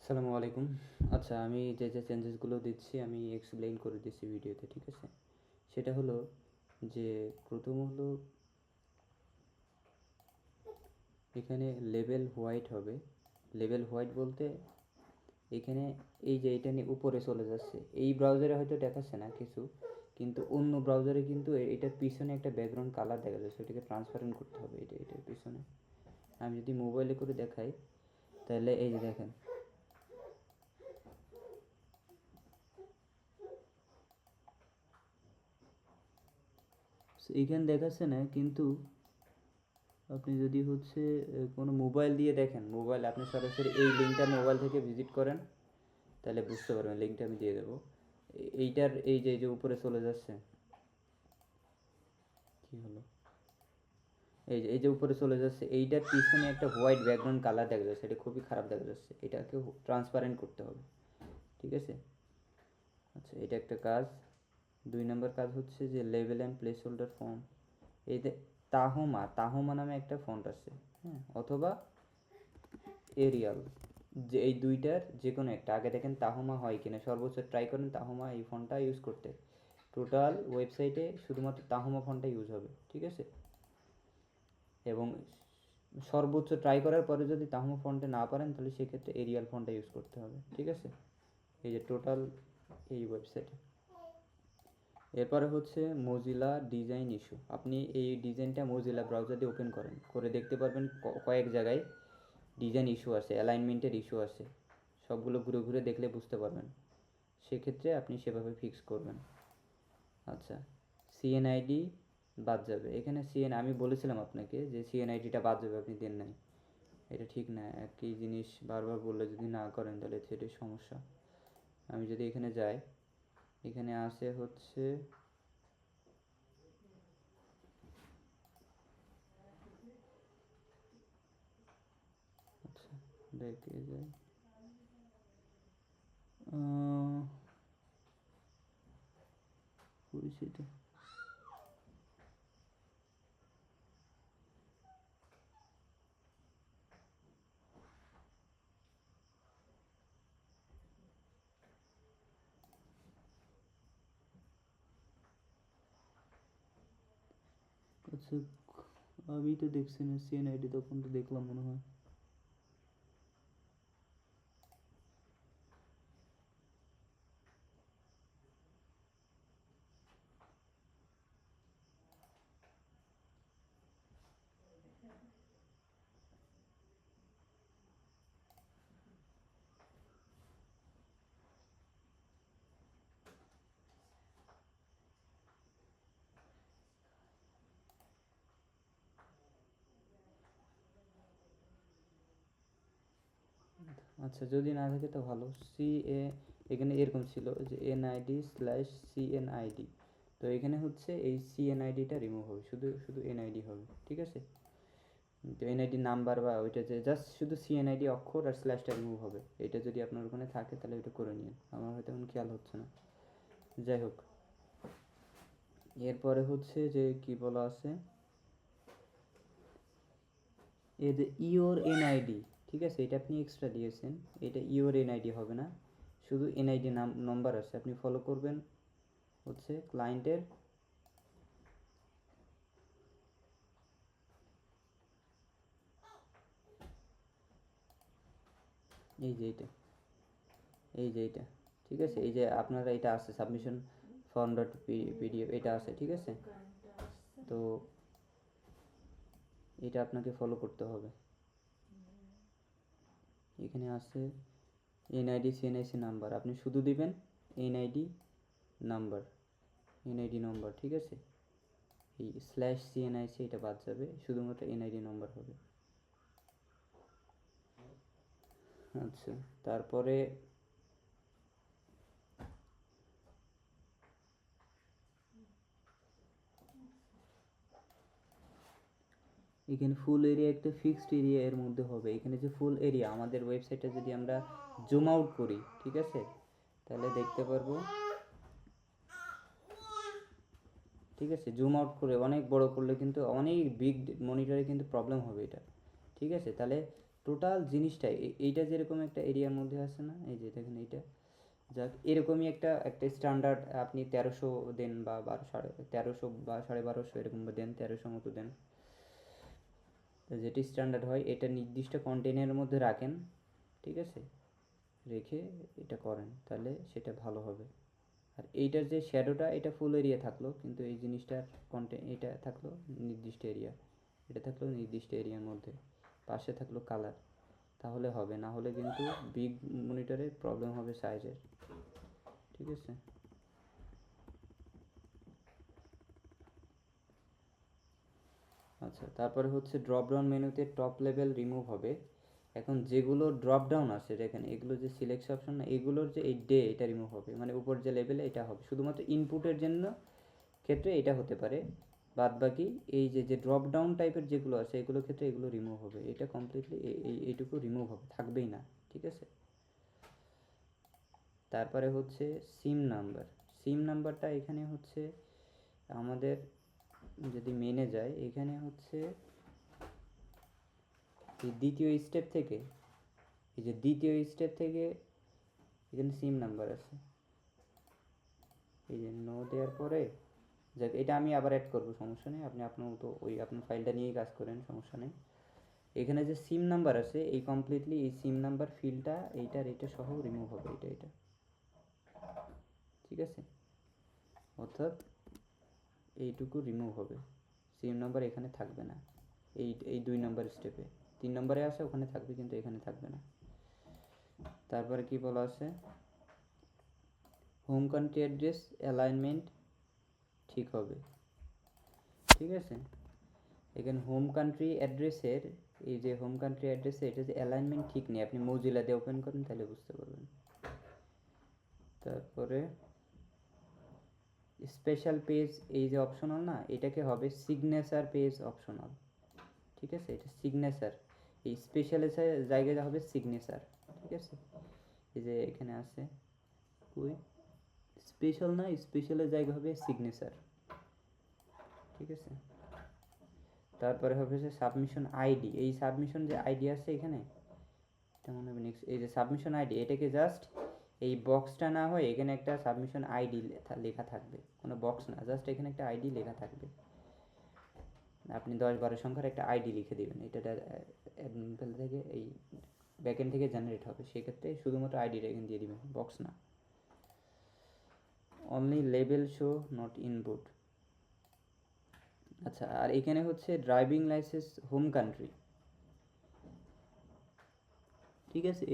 আসসালামু আলাইকুম। আচ্ছা, আমি যে চেঞ্জেসগুলো দিচ্ছি আমি এক্সপ্লেইন করে দিচ্ছি ভিডিওতে, ঠিক আছে? সেটা হলো যে প্রথম হলো এখানে লেবেল হোয়াইট হবে। লেবেল হোয়াইট বলতে এখানে এই যে এটা নিয়ে উপরে চলে যাচ্ছে, এই ব্রাউজারে হয়তো দেখাচ্ছে না কিছু, কিন্তু অন্য ব্রাউজারে কিন্তু এটার পিছনে একটা ব্যাকগ্রাউন্ড কালার দেখা যাচ্ছে, এটাকে ট্রান্সপারেন্ট করতে হবে। এটার পিছনে আমি যদি মোবাইলে করে দেখাই তাহলে এই যে দেখেন, এইখানে দেখাচ্ছে না, কিন্তু আপনি যদি হচ্ছে কোনো মোবাইল দিয়ে দেখেন, মোবাইল আপনি সরাসরি এই লিঙ্কটা মোবাইল থেকে ভিজিট করেন তাহলে বুঝতে পারবেন। লিঙ্কটা আমি দিয়ে দেবো। এইটার এই যে উপরে চলে যাচ্ছে, কি হলো, এই যে উপরে চলে যাচ্ছে, এইটার পিছনে একটা হোয়াইট ব্যাকগ্রাউন্ড কালার দেখা যাচ্ছে, এটা খুবই খারাপ দেখা যাচ্ছে, এটাকে ট্রান্সপারেন্ট করতে হবে, ঠিক আছে? আচ্ছা, এটা একটা কাজ। 2 নম্বর কাজ হচ্ছে যে level and place holder font. এই যে তাহমা নামে একটা ফন্ট আছে, হ্যাঁ, অথবা এরিয়াল, যে এই দুইটার যে কোনো একটা। আগে দেখেন তাহমা হয় কিনা, সর্বোচ্চ ট্রাই করেন তাহমা এই ফন্টটা ইউজ করতে। টোটাল ওয়েবসাইটে শুধুমাত্র তাহমা ফন্টটা ইউজ হবে, ঠিক আছে? এবং সর্বোচ্চ ট্রাই করার পরে যদি তাহমা ফন্টে না পারেন তাহলে সেক্ষেত্রে এরিয়াল ফন্টটা ইউজ করতে হবে, ঠিক আছে? এই যে টোটাল এই ওয়েবসাইটে। এরপরে হচ্ছে মজিলা ডিজাইন ইস্যু। আপনি এই ডিজাইনটা মজিলা ব্রাউজার দিয়ে ওপেন করেন, করে দেখতে পারবেন কয়েক জায়গায় ডিজাইন ইস্যু আছে, অ্যালাইনমেন্টের ইস্যু আছে। সবগুলো ঘুরে ঘুরে দেখলে বুঝতে পারবেন। সেক্ষেত্রে আপনি সেভাবে ফিক্স করবেন। আচ্ছা, সিএনআইডি বাদ যাবে এখানে। আমি বলেছিলাম আপনাকে যে সিএনআইডিটা বাদ যাবে, আপনি দেন নাই। এটা ঠিক না, একই জিনিস বারবার বললে যদি না করেন তাহলে সেটাই সমস্যা। আমি যদি এখানে যাই, এখানে আসে হচ্ছে, আচ্ছা দেখে যাই, পরিচিত। আচ্ছা, আমি তো দেখছি না সিএনআইডি, তখন তো দেখলাম মনে হয়। আচ্ছা, যদি না থাকে তো ভালো। এখানে এরকম ছিল যে NID/CNID, তো এখানে হচ্ছে এই সিএনআইডিটা রিমুভ হবে, শুধু শুধু এনআইডি হবে, ঠিক আছে? তো এনআইডি নাম্বার বা ওইটা যে জাস্ট শুধু সিএনআইডি অক্ষর আর স্ল্যাশটা রিমুভ হবে। এটা যদি আপনার ওখানে থাকে তাহলে ওইটা করে নিন, আমার হয়তো এখন খেয়াল হচ্ছে না। যাই হোক, এরপরে হচ্ছে যে কি বলা আছে, এই যে ইওর এনআইডি, ঠিক আছে? এটা আপনি এক্সট্রা দিয়েছেন, এটা ইওর এনআইডি হবে না, শুধু এনআইডি নাম্বার আছে, আপনি ফলো করবেন হচ্ছে ক্লায়েন্টের। এই যে এইটা, এই যে এইটা, ঠিক আছে? এই যে আপনারা এটা আছে সাবমিশন ফর্ম ডট পিডিএফ, এটা আছে, ঠিক আছে? তো এটা আপনাকে ফলো করতে হবে। এখানে আছে এনআইডি সিএনআইসি নাম্বার, আপনি শুধু দিবেন এনআইডি নাম্বার, এনআইডি নম্বর, ঠিক আছে? এই স্ল্যাশ সিএনআইসি এটা বাদ যাবে, শুধুমাত্র এনআইডি নম্বর হবে। আচ্ছা, তারপরে এখানে ফুল এরিয়া একটা ফিক্সড এরিয়া এর মধ্যে হবে। এখানে যে ফুল এরিয়া, আমাদের ওয়েবসাইটে যদি আমরা জুম আউট করি, ঠিক আছে, তাহলে দেখতে পারবো, ঠিক আছে? জুম আউট করে অনেক বড় করলে কিন্তু অনেক বিগ মনিটরে কিন্তু প্রবলেম হবে এটা, ঠিক আছে? তাহলে টোটাল জিনিসটাই এইটা যেরকম একটা এরিয়ার মধ্যে আছে না, এই যে দেখেন এইটা, যাক এরকমই একটা একটা স্ট্যান্ডার্ড আপনি 1300 দেন বা 1300 বা 1250 এরকম দেন, 1300 মতো দেন, যেটি স্ট্যান্ডার্ড হয় এটা নির্দিষ্ট কন্টেনারের মধ্যে রাখেন, ঠিক আছে, রেখে এটা করেন তাহলে সেটা ভালো হবে। আর এইটার যে শ্যাডোটা এটা ফুল এরিয়া থাকলো, কিন্তু এই জিনিসটার এটা থাকলো নির্দিষ্ট এরিয়া, এটা থাকলো নির্দিষ্ট এরিয়ার মধ্যে, পাশে থাকলো কালার, তাহলে হবে, না হলে কিন্তু বিগ মনিটরে প্রবলেম হবে সাইজের, ঠিক আছে। আচ্ছা, তারপরে হচ্ছে ড্রপ ডাউন মেনুতে টপ লেভেল রিমুভ হবে। এখন যেগুলো ড্রপ ডাউন আছে দেখেন, এগুলো যে সিলেক্ট অপশন না, এগুলোর যে এই ডে এটা রিমুভ হবে, মানে উপর যে লেভেলে এটা হবে, শুধুমাত্র ইনপুটের জন্য ক্ষেত্রে এটা হতে পারে, বাদ বাকি এই যে যে ড্রপ ডাউন টাইপের যেগুলো আছে এগুলোর ক্ষেত্রে এগুলো রিমুভ হবে, এটা কমপ্লিটলি এইটুকু রিমুভ হবে, থাকবেই না, ঠিক আছে। তারপরে হচ্ছে সিম নাম্বার, সিম নাম্বারটা এখানে হচ্ছে আমাদের যদি মেনে যায়, এখানে হচ্ছে এই দ্বিতীয় স্টেপ থেকে, এই যে দ্বিতীয় স্টেপ থেকে এখানে সিম নাম্বার আছে, এই যে নো দেওয়ার পরে, যাক এটা আমি আবার অ্যাড করবো, সমস্যা নেই, আপনি আপনার মতো ওই আপনার ফাইলটা নিয়েই কাজ করেন, সমস্যা নেই। এখানে যে সিম নাম্বার আছে এই কমপ্লিটলি এই সিম নাম্বার ফিল্ডটা এইটার এটা সহ রিমুভ হবে, এটা ঠিক আছে, অর্থাৎ এইটুকু রিমুভ হবে, সিম নাম্বার এখানে থাকবে না, এই 2 নম্বর স্টেপে, 3 নম্বরে আছে ওখানে থাকবে কিন্তু এখানে থাকবে না। তারপরে কি বলা আছে, হোম কান্ট্রি অ্যাড্রেস অ্যালাইনমেন্ট ঠিক হবে, ঠিক আছে। এখানে হোম কান্ট্রি অ্যাড্রেসের, এই যে হোম কান্ট্রি অ্যাড্রেসে এটা যে অ্যালাইনমেন্ট ঠিক নেই, আপনি মজিলা দিয়ে ওপেন করেন তাহলে বুঝতে পারবেন। তারপরে স্পেশাল পেজ, এই যে অপশনাল না, এটাকে হবে সিগনেচার পেজ অপশনাল, ঠিক আছে, এটা সিগনেচার, এই স্পেশালের জায়গায় হবে সিগনেচার, ঠিক আছে, এই যে এখানে আছে ওই স্পেশাল না, স্পেশালের জায়গা হবে সিগনেচার, ঠিক আছে। তারপরে হবে যে সাবমিশন আইডি, এই সাবমিশন যে আইডি আছে এখানে, এটা মনে হবে নেক্সট, এই যে সাবমিশন আইডি, এটাকে জাস্ট এই বক্সটা না হয় এখানে একটা সাবমিশন আইডি লেখা থাকবে, কোনো বক্স না, জাস্ট এখানে একটা আইডি লেখা থাকবে, আপনি 10-12 সংখ্যার একটা আইডি লিখে দেবেন, এটা অ্যাডমিন থেকে এই ব্যাকএন্ড থেকে জেনারেট হবে, সেক্ষেত্রে শুধুমাত্র আইডিটা এখানে দিয়ে দিবেন, বক্স না। Only label show not input. আচ্ছা, আর এখানে হচ্ছে ড্রাইভিং লাইসেন্স হোম কান্ট্রি, ঠিক আছে,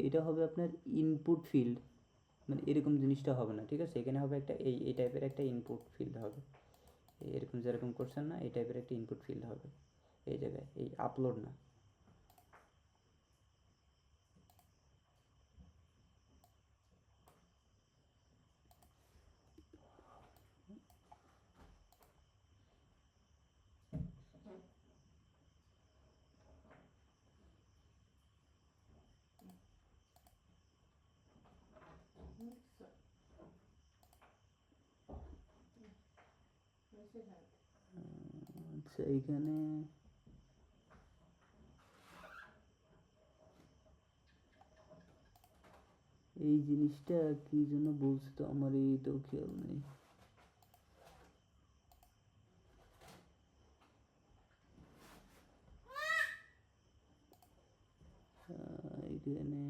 এটা হবে আপনার ইনপুট ফিল্ড, মানে এরকম জিনিসটা হবে না, ঠিক আছে, এখানে হবে একটা এই টাইপের একটা ইনপুট ফিল্ড হবে, এরকম যেরকম করছেন না এই টাইপের একটা ইনপুট ফিল্ড হবে এই জায়গায়, এই আপলোড না। আচ্ছা, এইখানে এই জিনিসটা কি জন্য বলছে তো আমার এইটাও খেয়াল নেই, এখানে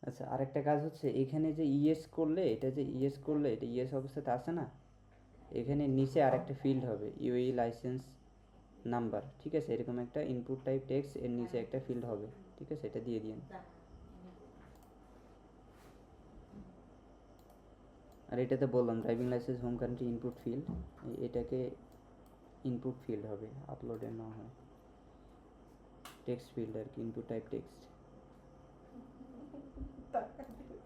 আচ্ছা, আরেকটা কাজ হচ্ছে এখানে যে ইয়েস করলে, এটা যে ইয়েস করলে এটা ইয়েস অবস্থাতে আসে না, এখানে নিচে আরেকটা ফিল্ড হবে ইউই লাইসেন্স নাম্বার, ঠিক আছে, এরকম একটা ইনপুট টাইপ টেক্সট এর নিচে একটা ফিল্ড হবে, ঠিক আছে, এটা দিয়ে দিন। আর এটাতে বললাম driving licence home country input field, এটাকে ইনপুট ফিল্ড হবে, আপলোডে না হয়, টেক্সট ফিল্ড আর কি, ইনপুট টাইপ টেক্সট।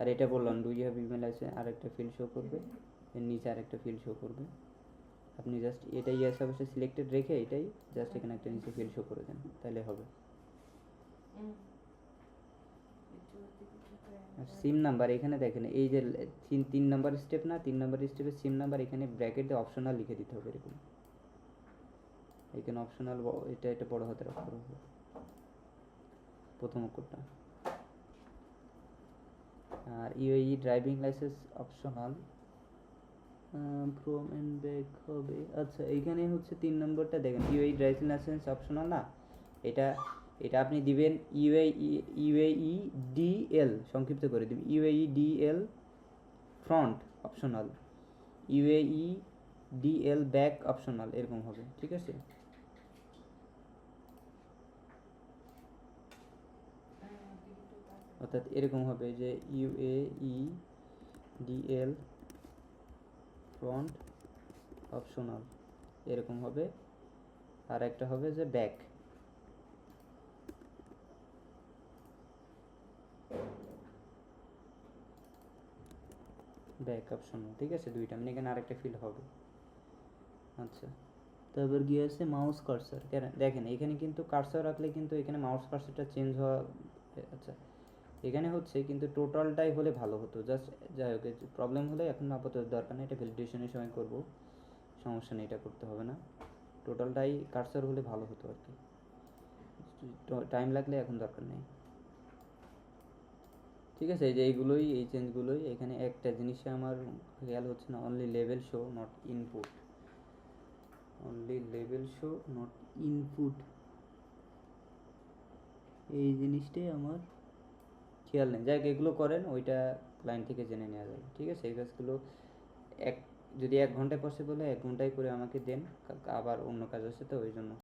আর এটা বললাম do you have email license, আরেকটা ফিল্ড শো করবে, এর নিচে আরেকটা ফিল্ড শো করবে, আপনি জাস্ট এটাই ইয়েস অবশ্যই সিলেক্টেড রেখে এটাই জাস্ট এখানে একটা নিচে ফিল্ড শো করে দেন, তাহলে হবে। আর সিম নাম্বার এখানে দেখেন এই যে 3 নাম্বার স্টেপ না, 3 নাম্বার স্টেপের সিম নাম্বার এখানে ব্র্যাকেট দিয়ে অপশনাল লিখে দিতে হবে এরকম। এখানে অপশনাল এটা বড় হাতের অক্ষর হবে প্রথম অক্ষরটা। আর UAE driving licence optional, front and back হবে। আচ্ছা এইখানে হচ্ছে 3 নম্বরটা দেখেন ইউএই ড্রাইভিং লাইসেন্স অপশনাল না, এটা এটা আপনি দিবেন ইউএই ডিএল, সংক্ষিপ্ত করে দিবেন UAE DL front optional, UAE DL back optional, এরকম হবে, ঠিক আছে। অর্থাৎ এরকম হবে যে ইউএই ডিএল ফ্রন্ট অপশনাল এরকম হবে। আর একটা হবে যে ব্যাক, ব্যাক অপশনাল, ঠিক আছে দুইটা, মানে এখানে আরেকটা ফিল হবে। আচ্ছা তারপর গিয়ে আছে মাউস কার্সার, দেখেন এখানে কিন্তু কার্সার রাখলে কিন্তু এখানে মাউস কার্সারটা চেঞ্জ হওয়া, আচ্ছা এখানে হচ্ছে কিন্তু টোটালটাই হলে ভালো হতো, জাস্ট যাই হোক প্রবলেম হলে এখন আপাতত দরকার নেই, এটা ভ্যালিডেশনের সময় করব, সমস্যা নেই, এটা করতে হবে না। টোটালটাই কার্সার হলে ভালো হতো আর কি, টাইম লাগলে এখন দরকার নেই। ঠিক আছে এই যে এইগুলোই, এই চেঞ্জগুলোই, এখানে একটা জিনিসে আমার খেয়াল হচ্ছে না, only level show not input, only level show not input, এই জিনিসটাই আমার খেয়াল নেই। যাক এগুলো করেন, ওইটা ক্লায়েন্ট থেকে জেনে নেওয়া যাবে, ঠিক আছে। এই কাজগুলো এক যদি 1 ঘন্টায় পসিবল হয় 1 ঘন্টায় করে আমাকে দেন, আবার অন্য কাজ আছে তো ওই জন্য।